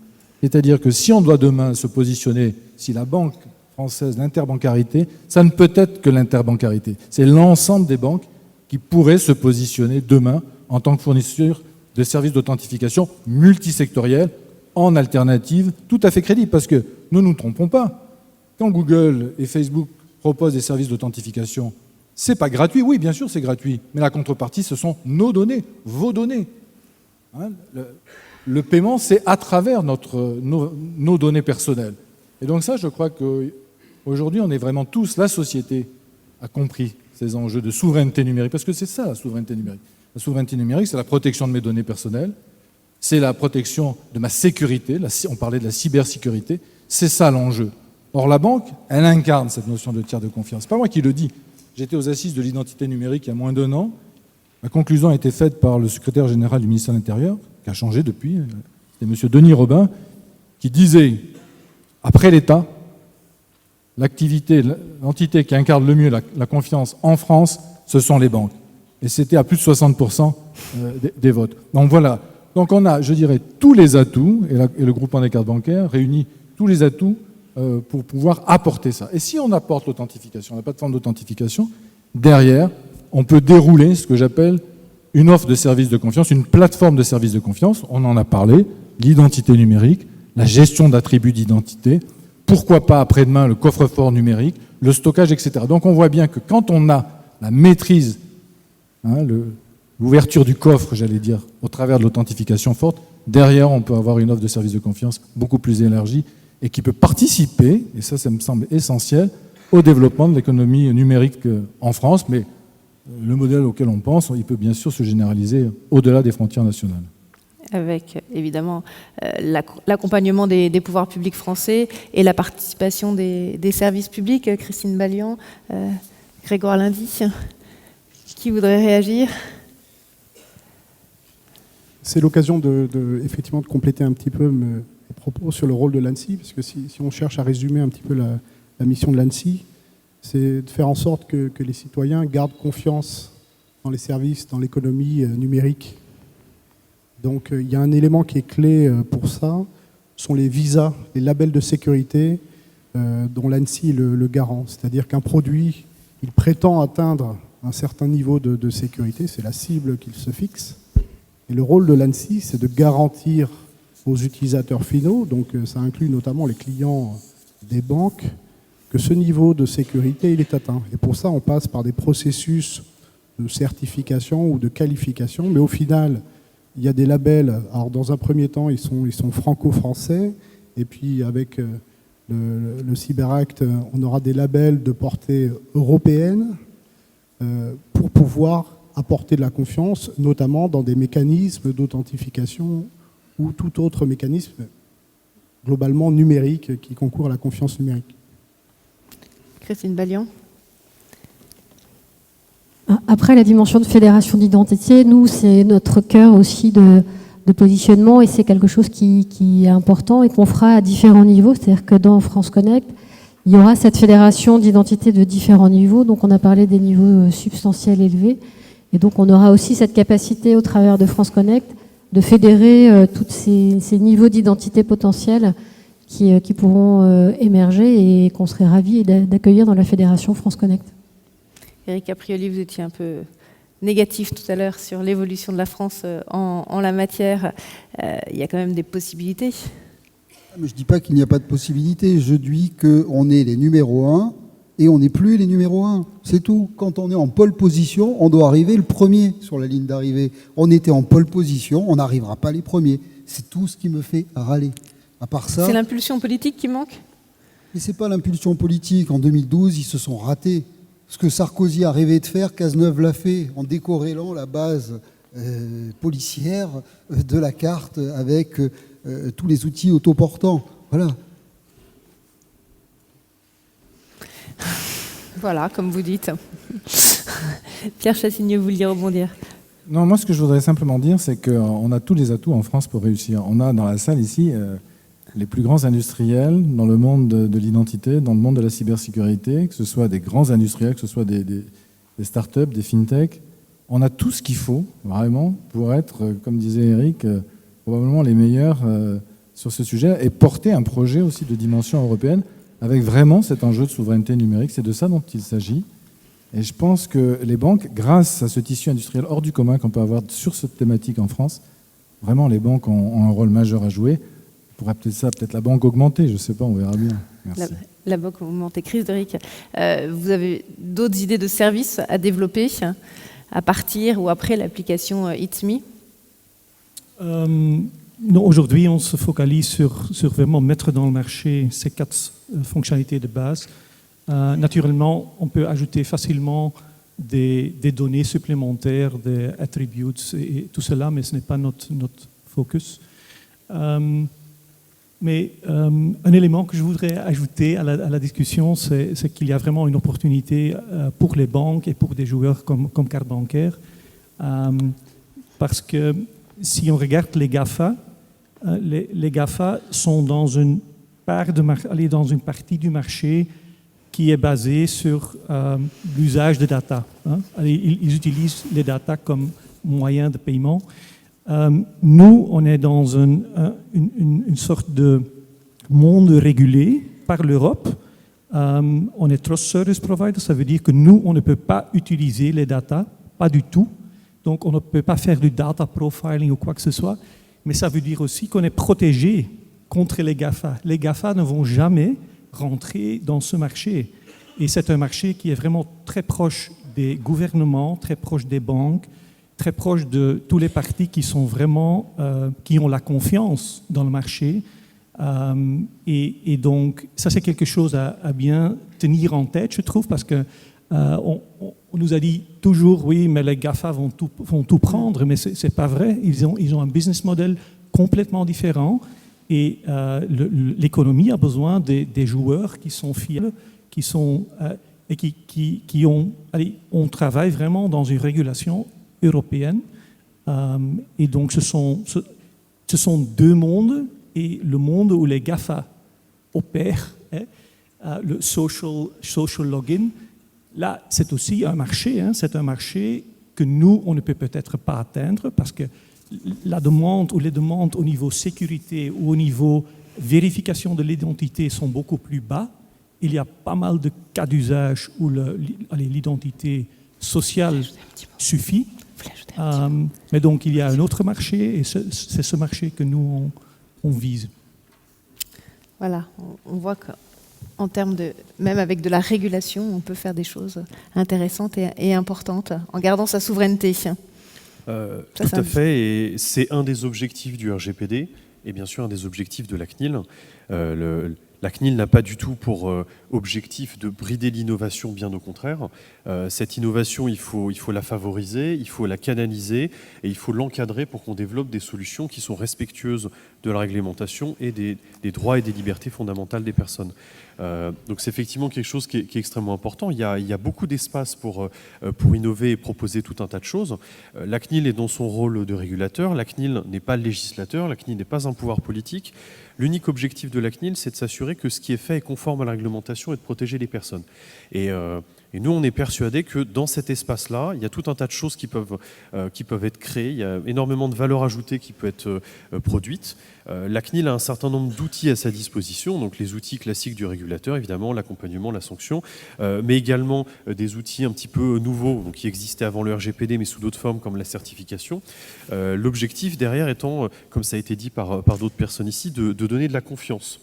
C'est-à-dire que si on doit demain se positionner, si la banque française, l'interbancarité, ça ne peut être que l'interbancarité. C'est l'ensemble des banques qui pourraient se positionner demain en tant que fournisseur de services d'authentification multisectoriels en alternative tout à fait crédible. Parce que nous ne nous trompons pas. Quand Google et Facebook proposent des services d'authentification, c'est pas gratuit. Oui, bien sûr, c'est gratuit. Mais la contrepartie, ce sont nos données, vos données. Le paiement, c'est à travers nos données personnelles. Et donc ça, je crois qu'aujourd'hui, on est vraiment tous, la société a compris ces enjeux de souveraineté numérique. Parce que c'est ça, la souveraineté numérique. La souveraineté numérique, c'est la protection de mes données personnelles. C'est la protection de ma sécurité. On parlait de la cybersécurité. C'est ça l'enjeu. Or, la banque, elle incarne cette notion de tiers de confiance. C'est pas moi qui le dis. J'étais aux assises de l'identité numérique il y a moins d'1 an. La conclusion a été faite par le secrétaire général du ministère de l'Intérieur, qui a changé depuis. C'était M. Denis Robin, qui disait, après l'État, l'entité qui incarne le mieux la confiance en France, ce sont les banques. Et c'était à plus de 60% des votes. Donc voilà. Donc on a, je dirais, tous les atouts, et le groupement des cartes bancaires réunit tous les atouts pour pouvoir apporter ça. Et si on apporte l'authentification, la plateforme d'authentification, derrière, on peut dérouler ce que j'appelle une offre de services de confiance, une plateforme de services de confiance, on en a parlé, l'identité numérique, la gestion d'attributs d'identité, pourquoi pas après-demain le coffre-fort numérique, le stockage, etc. Donc on voit bien que quand on a la maîtrise, l'ouverture du coffre, j'allais dire, au travers de l'authentification forte, derrière on peut avoir une offre de service de confiance beaucoup plus élargie et qui peut participer, et ça me semble essentiel, au développement de l'économie numérique en France, mais le modèle auquel on pense, il peut bien sûr se généraliser au-delà des frontières nationales. Avec évidemment l'accompagnement des pouvoirs publics français et la participation des services publics. Christine Ballian, Grégoire Lundy, qui voudrait réagir? C'est l'occasion effectivement de compléter un petit peu mes propos sur le rôle de l'ANSSI, parce que si on cherche à résumer un petit peu la mission de l'ANSSI, c'est de faire en sorte que les citoyens gardent confiance dans les services, dans l'économie numérique. Donc il y a un élément qui est clé pour ça, sont les visas, les labels de sécurité dont l'ANSSI est le garant. C'est-à-dire qu'un produit, il prétend atteindre un certain niveau de sécurité, c'est la cible qu'il se fixe. Et le rôle de l'ANSSI, c'est de garantir aux utilisateurs finaux, donc ça inclut notamment les clients des banques, que ce niveau de sécurité, il est atteint. Et pour ça, on passe par des processus de certification ou de qualification, mais au final, il y a des labels. Alors, dans un premier temps, ils sont franco-français, et puis avec le Cyberact, on aura des labels de portée européenne pour pouvoir apporter de la confiance, notamment dans des mécanismes d'authentification ou tout autre mécanisme globalement numérique qui concourt à la confiance numérique. Christine Ballian. Après la dimension de fédération d'identité, nous, c'est notre cœur aussi de positionnement et c'est quelque chose qui est important et qu'on fera à différents niveaux. C'est-à-dire que dans France Connect, il y aura cette fédération d'identité de différents niveaux. Donc on a parlé des niveaux substantiels élevés. Et donc on aura aussi cette capacité au travers de France Connect de fédérer tous ces niveaux d'identité potentiels qui pourront émerger et qu'on serait ravis d'accueillir dans la fédération France Connect. Éric Caprioli, vous étiez un peu négatif tout à l'heure sur l'évolution de la France en la matière. Il y a quand même des possibilités. Je ne dis pas qu'il n'y a pas de possibilités. Je dis qu'on est les numéros 1 et on n'est plus les numéros 1. C'est tout. Quand on est en pole position, on doit arriver le premier sur la ligne d'arrivée. On était en pole position, on n'arrivera pas les premiers. C'est tout ce qui me fait râler. À part ça, c'est l'impulsion politique qui manque? Mais ce n'est pas l'impulsion politique. En 2012, ils se sont ratés. Ce que Sarkozy a rêvé de faire, Cazeneuve l'a fait en décorrélant la base policière de la carte avec tous les outils autoportants. Voilà. Voilà, comme vous dites. Pierre Chassigneux, vous vouliez rebondir? Non, moi ce que je voudrais simplement dire, c'est qu'on a tous les atouts en France pour réussir. On a dans la salle ici les plus grands industriels dans le monde de l'identité, dans le monde de la cybersécurité, que ce soit des grands industriels, que ce soit des startups, des fintechs. On a tout ce qu'il faut, vraiment, pour être, comme disait Eric, probablement les meilleurs sur ce sujet et porter un projet aussi de dimension européenne avec vraiment cet enjeu de souveraineté numérique. C'est de ça dont il s'agit. Et je pense que les banques, grâce à ce tissu industriel hors du commun qu'on peut avoir sur cette thématique en France, vraiment les banques ont un rôle majeur à jouer. On pourrait appeler ça peut-être la banque augmentée, je ne sais pas, on verra bien. Merci. La banque augmentée. Chris Derick, vous avez d'autres idées de services à développer à partir ou après l'application It's Me? Non, aujourd'hui, on se focalise sur vraiment mettre dans le marché ces 4 fonctionnalités de base. Naturellement, on peut ajouter facilement des données supplémentaires, des attributes et tout cela, mais ce n'est pas notre focus. Mais un élément que je voudrais ajouter à la discussion, c'est qu'il y a vraiment une opportunité pour les banques et pour des joueurs comme carte bancaire. Parce que si on regarde les GAFA, les GAFA sont dans une partie du marché qui est basée sur l'usage de data. Ils utilisent les data comme moyen de paiement. Nous, on est dans une sorte de monde régulé par l'Europe. On est Trust Service Provider, ça veut dire que nous, on ne peut pas utiliser les data, pas du tout. Donc, on ne peut pas faire du data profiling ou quoi que ce soit. Mais ça veut dire aussi qu'on est protégé contre les GAFA. Les GAFA ne vont jamais rentrer dans ce marché. Et c'est un marché qui est vraiment très proche des gouvernements, très proche des banques, très proche de tous les partis qui sont vraiment, qui ont la confiance dans le marché. Et donc, ça c'est quelque chose à bien tenir en tête, je trouve, parce que on nous a dit toujours, oui, mais les GAFA vont tout prendre, mais c'est pas vrai. Ils ont un business model complètement différent et l'économie a besoin des joueurs qui sont fiables, qui sont et qui ont, allez, on travaille vraiment dans une régulation européenne. Et donc, ce sont deux mondes, et le monde où les GAFA opèrent, le social login, là, c'est aussi un marché. C'est un marché que nous, on ne peut peut-être pas atteindre parce que la demande ou les demandes au niveau sécurité ou au niveau vérification de l'identité sont beaucoup plus bas. Il y a pas mal de cas d'usage où l'identité sociale suffit. Mais donc, il y a un autre marché et c'est ce marché que nous, on vise. Voilà, on voit qu'en termes de, même avec de la régulation, on peut faire des choses intéressantes et importantes en gardant sa souveraineté. Tout à fait, et c'est un des objectifs du RGPD et bien sûr un des objectifs de la CNIL. La CNIL n'a pas du tout pour objectif de brider l'innovation, bien au contraire. Cette innovation, il faut la favoriser, il faut la canaliser et il faut l'encadrer pour qu'on développe des solutions qui sont respectueuses de la réglementation et des droits et des libertés fondamentales des personnes. Donc c'est effectivement quelque chose qui est extrêmement important. Il y a beaucoup d'espace pour innover et proposer tout un tas de choses. La CNIL est dans son rôle de régulateur. La CNIL n'est pas le législateur. La CNIL n'est pas un pouvoir politique. L'unique objectif de la CNIL, c'est de s'assurer que ce qui est fait est conforme à la réglementation et de protéger les personnes. Et nous, on est persuadés que dans cet espace-là, il y a tout un tas de choses qui peuvent être créées. Il y a énormément de valeur ajoutée qui peut être produite. La CNIL a un certain nombre d'outils à sa disposition, donc les outils classiques du régulateur, évidemment, l'accompagnement, la sanction, mais également des outils un petit peu nouveaux, donc qui existaient avant le RGPD, mais sous d'autres formes, comme la certification. L'objectif derrière étant, comme ça a été dit par d'autres personnes ici, de donner de la confiance.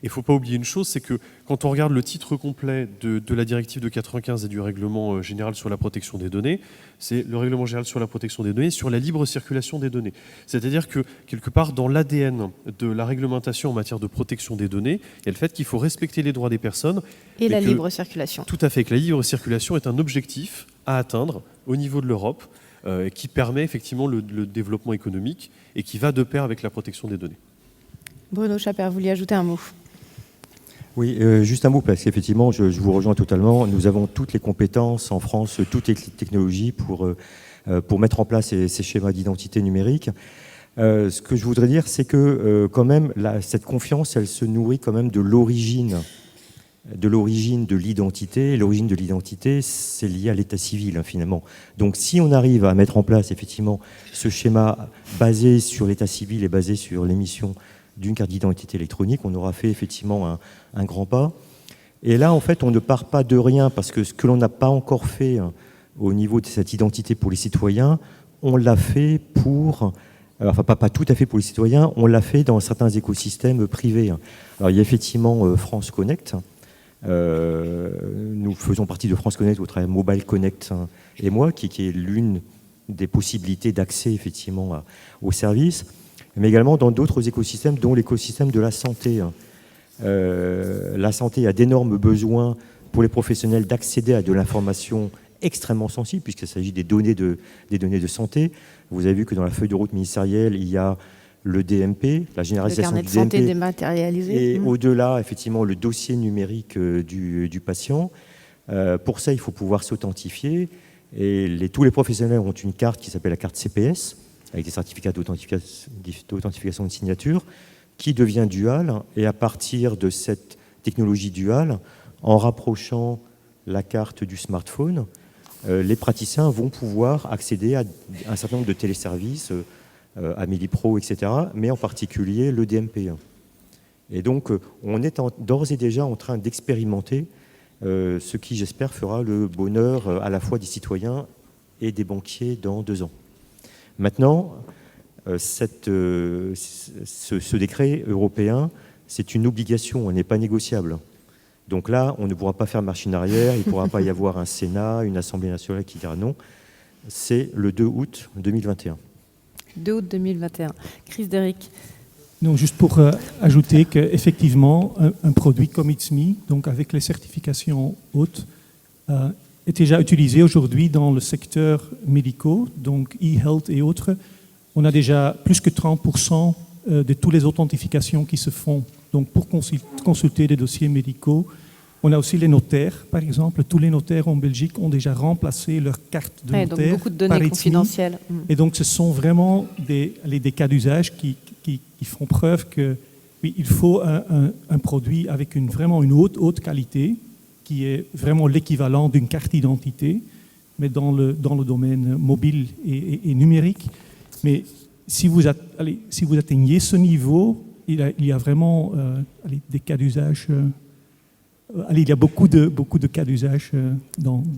Il ne faut pas oublier une chose, c'est que quand on regarde le titre complet de la directive de 95 et du règlement général sur la protection des données, c'est le règlement général sur la protection des données, sur la libre circulation des données. C'est-à-dire que, quelque part, dans l'ADN de la réglementation en matière de protection des données, il y a le fait qu'il faut respecter les droits des personnes. Et la libre circulation. Tout à fait, que la libre circulation est un objectif à atteindre au niveau de l'Europe, qui permet effectivement le développement économique et qui va de pair avec la protection des données. Bruno Chaper, vous vouliez ajouter un mot ? Oui, juste un mot, parce qu'effectivement, je vous rejoins totalement. Nous avons toutes les compétences en France, toutes les technologies pour mettre en place ces schémas d'identité numérique. Ce que je voudrais dire, c'est que quand même, cette confiance, elle se nourrit quand même de l'origine de l'identité. Et l'origine de l'identité, c'est lié à l'état civil, finalement. Donc, si on arrive à mettre en place, effectivement, ce schéma basé sur l'état civil et basé sur l'émission d'une carte d'identité électronique, on aura fait effectivement un grand pas. Et là, en fait, on ne part pas de rien, parce que ce que l'on n'a pas encore fait au niveau de cette identité pour les citoyens, on l'a fait pour... Enfin, pas tout à fait pour les citoyens, on l'a fait dans certains écosystèmes privés. Alors, il y a effectivement France Connect. Nous faisons partie de France Connect au travers Mobile Connect et moi, qui est l'une des possibilités d'accès, effectivement, au service, mais également dans d'autres écosystèmes, dont l'écosystème de la santé. La santé a d'énormes besoins pour les professionnels d'accéder à de l'information extrêmement sensible, puisqu'il s'agit des données de santé. Vous avez vu que dans la feuille de route ministérielle, il y a le DMP, la généralisation du DMP. Le carnet de santé dématérialisé. Et au-delà, effectivement, le dossier numérique du patient. Pour ça, il faut pouvoir s'authentifier. Et tous les professionnels ont une carte qui s'appelle la carte CPS, avec des certificats d'authentification de signature, qui devient dual. Et à partir de cette technologie dual, en rapprochant la carte du smartphone, les praticiens vont pouvoir accéder à un certain nombre de téléservices, Amélie Pro, etc., mais en particulier le DMP. Et donc, on est d'ores et déjà en train d'expérimenter ce qui, j'espère, fera le bonheur à la fois des citoyens et des banquiers dans 2 ans. Maintenant, ce décret européen, c'est une obligation, elle n'est pas négociable. Donc là, on ne pourra pas faire machine arrière, il ne pourra pas y avoir un Sénat, une Assemblée nationale qui dira non. C'est le 2 août 2021. 2 août 2021. Chris Derrick. Non, juste pour ajouter qu'effectivement, un produit comme It's Me, donc avec les certifications hautes, est déjà utilisé aujourd'hui dans le secteur médicaux, donc e-health et autres. On a déjà plus que 30% de toutes les authentifications qui se font donc pour consulter des dossiers médicaux. On a aussi les notaires, par exemple. Tous les notaires en Belgique ont déjà remplacé leur carte de notaire donc beaucoup de données confidentielles. Et donc, ce sont vraiment des cas d'usage qui font preuve que oui, il faut un produit avec vraiment une haute qualité, qui est vraiment l'équivalent d'une carte d'identité, mais dans le domaine mobile et numérique. Mais si vous atteignez ce niveau, il y a vraiment des cas d'usage. Il y a beaucoup de cas d'usage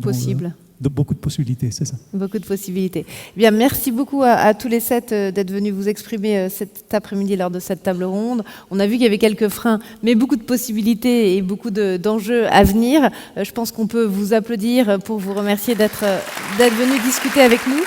possibles. Beaucoup de possibilités, c'est ça. Beaucoup de possibilités. Eh bien, merci beaucoup à tous les 7 d'être venus vous exprimer cet après-midi lors de cette table ronde. On a vu qu'il y avait quelques freins, mais beaucoup de possibilités et beaucoup d'enjeux à venir. Je pense qu'on peut vous applaudir pour vous remercier d'être venus discuter avec nous.